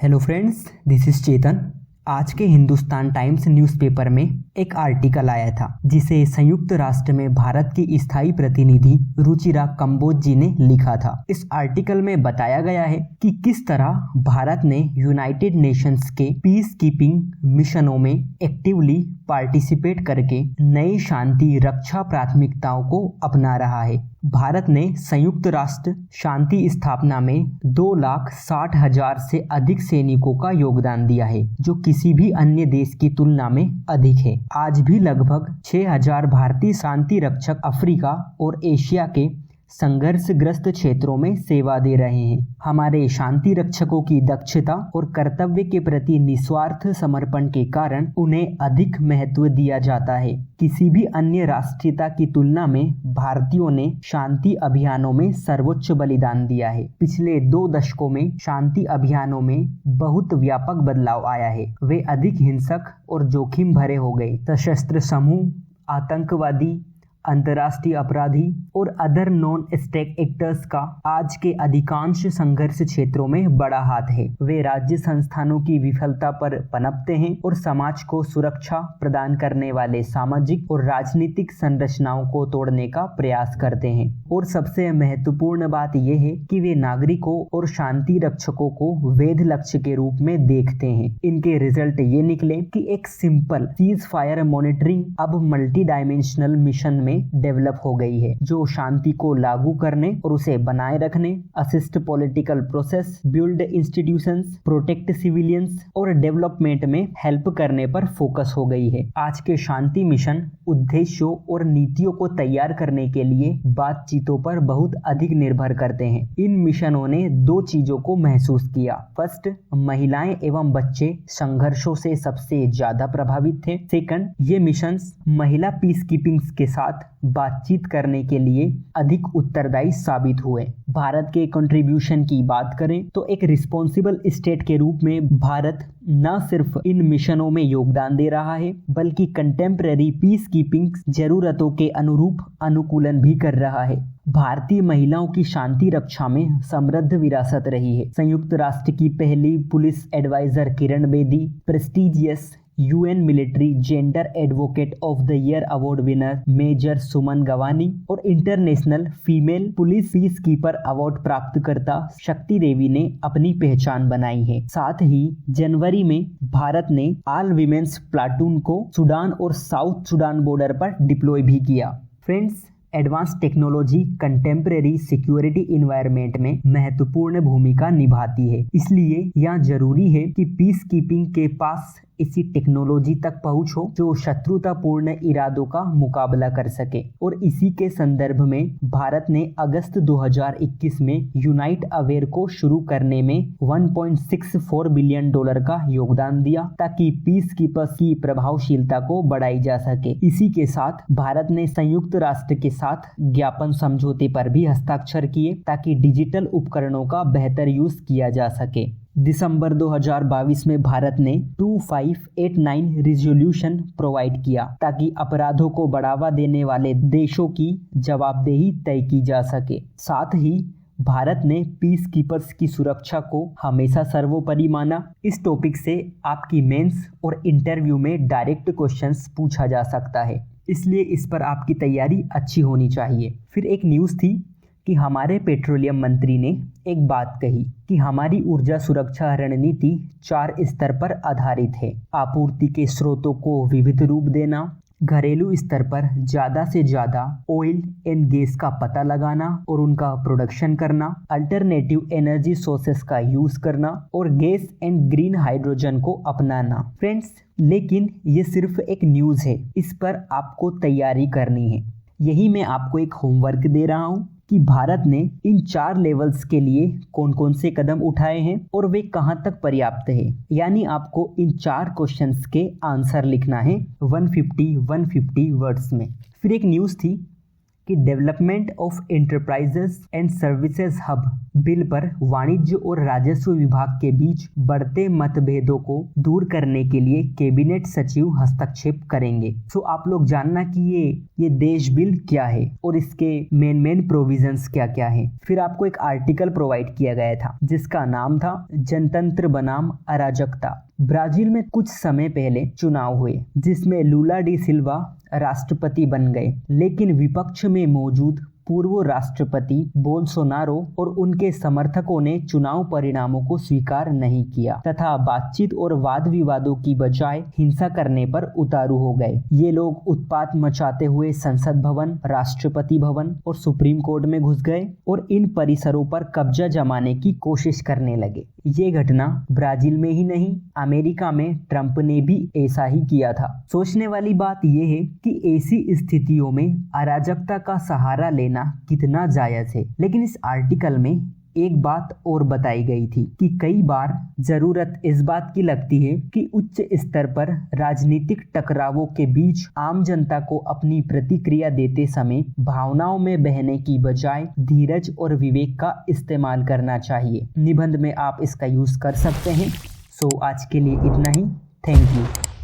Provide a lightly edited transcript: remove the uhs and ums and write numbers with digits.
Hello friends, this is चेतन। आज के Hindustan times newspaper में एक आर्टिकल आया था जिसे संयुक्त राष्ट्र में भारत की स्थायी प्रतिनिधि रुचिरा कंबोज जी ने लिखा था। इस आर्टिकल में बताया गया है कि किस तरह भारत ने यूनाइटेड नेशंस के पीस कीपिंग मिशनों में एक्टिवली पार्टिसिपेट करके नई शांति रक्षा प्राथमिकताओं को अपना रहा है। भारत ने संयुक्त राष्ट्र शांति स्थापना में 2,60,000 से अधिक सैनिकों का योगदान दिया है, जो किसी भी अन्य देश की तुलना में अधिक है। आज भी लगभग 6,000 भारतीय शांति रक्षक अफ्रीका और एशिया के संघर्षग्रस्त क्षेत्रों में सेवा दे रहे हैं। हमारे शांति रक्षकों की दक्षता और कर्तव्य के प्रति निस्वार्थ समर्पण के कारण उन्हें अधिक महत्व दिया जाता है। किसी भी अन्य राष्ट्रीयता की तुलना में भारतीयों ने शांति अभियानों में सर्वोच्च बलिदान दिया है। पिछले 2 दशकों में शांति अभियानों में बहुत व्यापक बदलाव आया है। वे अधिक हिंसक और जोखिम भरे हो गए। सशस्त्र समूह, आतंकवादी, अंतर्राष्ट्रीय अपराधी और अदर नॉन स्टेट एक्टर्स का आज के अधिकांश संघर्ष क्षेत्रों में बड़ा हाथ है। वे राज्य संस्थानों की विफलता पर पनपते हैं और समाज को सुरक्षा प्रदान करने वाले सामाजिक और राजनीतिक संरचनाओं को तोड़ने का प्रयास करते हैं। और सबसे महत्वपूर्ण बात यह है कि वे नागरिकों और शांति रक्षकों को वैध लक्ष्य के रूप में देखते हैं। इनके रिजल्ट ये निकले कि एक सिंपल सीज फायर मॉनिटरिंग अब मल्टी डायमेंशनल मिशन में डेवलप हो गई है, जो शांति को लागू करने और उसे बनाए रखने, assist political process, build institutions, protect civilians और डेवलपमेंट में हेल्प करने पर फोकस हो गई है। आज के शांति मिशन उद्देश्यों और नीतियों को तैयार करने के लिए बातचीतों पर बहुत अधिक निर्भर करते हैं। इन मिशनों ने 2 चीजों को महसूस किया। फर्स्ट, महिलाएं एवं बच्चे संघर्षों से सबसे ज्यादा प्रभावित थे। सेकंड, ये मिशंस महिला पीस कीपिंग के साथ बातचीत करने के लिए अधिक उत्तरदायी साबित हुए। भारत के कंट्रीब्यूशन की बात करें तो एक रिस्पॉन्सिबल स्टेट के रूप में भारत न सिर्फ इन मिशनों में योगदान दे रहा है, बल्कि कंटेम्पररी पीस कीपिंग जरूरतों के अनुरूप अनुकूलन भी कर रहा है। भारतीय महिलाओं की शांति रक्षा में समृद्ध विरासत रही है। संयुक्त राष्ट्र की पहली police adviser Kiran Bedi, prestigious UN military gender advocate of the year award winner Major Suman Gawani और international female police peacekeeper award प्राप्त करता शक्ति देवी ने अपनी पहचान बनाई है। साथ ही जनवरी में भारत ने ऑल विमेन्स प्लाटून को सूडान और साउथ सूडान बॉर्डर पर डिप्लॉय भी किया। Friends, advance technology contemporary security environment में महत्वपूर्ण भूमिका निभाती है। इसलिए यह जरूरी है कि पीस कीपिंग के पास इसी टेक्नोलॉजी तक पहुंच हो जो शत्रुतापूर्ण इरादों का मुकाबला कर सके। और इसी के संदर्भ में भारत ने अगस्त 2021 में यूनाइट अवेयर को शुरू करने में $1.64 बिलियन का योगदान दिया, ताकि पीस कीपर्स की प्रभावशीलता को बढ़ाई जा सके। इसी के साथ भारत ने संयुक्त राष्ट्र के साथ ज्ञापन समझौते पर भी हस्ताक्षर किए, ताकि डिजिटल उपकरणों का बेहतर यूज किया जा सके। दिसंबर 2022 में भारत ने 2589 रिजोल्यूशन प्रोवाइड किया, ताकि अपराधों को बढ़ावा देने वाले देशों की जवाबदेही तय की जा सके। साथ ही भारत ने पीस कीपर्स की सुरक्षा को हमेशा सर्वोपरि माना। इस टॉपिक से आपकी मेंस और इंटरव्यू में डायरेक्ट क्वेश्चंस पूछा जा सकता है, इसलिए इस पर आपकी तैयारी अच्छी होनी चाहिए। फिर एक न्यूज़ थी कि हमारे पेट्रोलियम मंत्री ने एक बात कही कि हमारी ऊर्जा सुरक्षा रणनीति 4 स्तर पर आधारित है। आपूर्ति के स्रोतों को विविध रूप देना, घरेलू स्तर पर ज़्यादा से ज़्यादा ऑयल एंड गैस का पता लगाना और उनका प्रोडक्शन करना, अल्टरनेटिव एनर्जी सोर्सेस का यूज़ करना और गैस एंड ग्रीन हाइड्रोजन को अपनाना। फ्रेंड्स, लेकिन ये सिर्फ एक न्यूज़ है, इस पर आपको तैयारी करनी है। यही मैं आपको एक होमवर्क दे रहा हूँ कि भारत ने इन 4 लेवल्स के लिए कौन कौन से कदम उठाए हैं और वे कहां तक पर्याप्त है। यानी आपको इन 4 क्वेश्चंस के आंसर लिखना है 150 वर्ड्स में। फिर एक न्यूज़ थी कि development of enterprises and services hub bill पर वाणिज्य और राजस्व विभाग के बीच बढ़ते मतभेदों को दूर करने के लिए कैबिनेट सचिव हस्तक्षेप करेंगे। सो आप लोग जानना कि ये देश बिल क्या है और इसके मेन प्रोविजंस क्या क्या है। फिर आपको एक आर्टिकल प्रोवाइड किया गया था जिसका नाम था जनतंत्र बनाम अराजकता। ब्राजील में कुछ समय पहले चुनाव हुए जिसमें लूला डी सिल्वा राष्ट्रपति बन गए, लेकिन विपक्ष में मौजूद पूर्व राष्ट्रपति बोल्सोनारो और उनके समर्थकों ने चुनाव परिणामों को स्वीकार नहीं किया तथा बातचीत और वाद विवादों की बजाय हिंसा करने पर उतारू हो गए। ये लोग उत्पात मचाते हुए संसद भवन, राष्ट्रपति भवन और सुप्रीम कोर्ट में घुस गए और इन परिसरों पर कब्जा जमाने की कोशिश करने लगे। ये घटना ब्राजील में ही नहीं, अमेरिका में ट्रंप ने भी ऐसा ही किया था। सोचने वाली बात यह है कि ऐसी स्थितियों में अराजकता का सहारा लेना कितना जायज है। लेकिन इस आर्टिकल में एक बात और बताई गई थी कि कई बार जरूरत इस बात की लगती है कि उच्च स्तर पर राजनीतिक टकरावों के बीच आम जनता को अपनी प्रतिक्रिया देते समय भावनाओं में बहने की बजाय धीरज और विवेक का इस्तेमाल करना चाहिए। निबंध में आप इसका यूज कर सकते हैं। सो आज के लिए इतना ही। Thank you.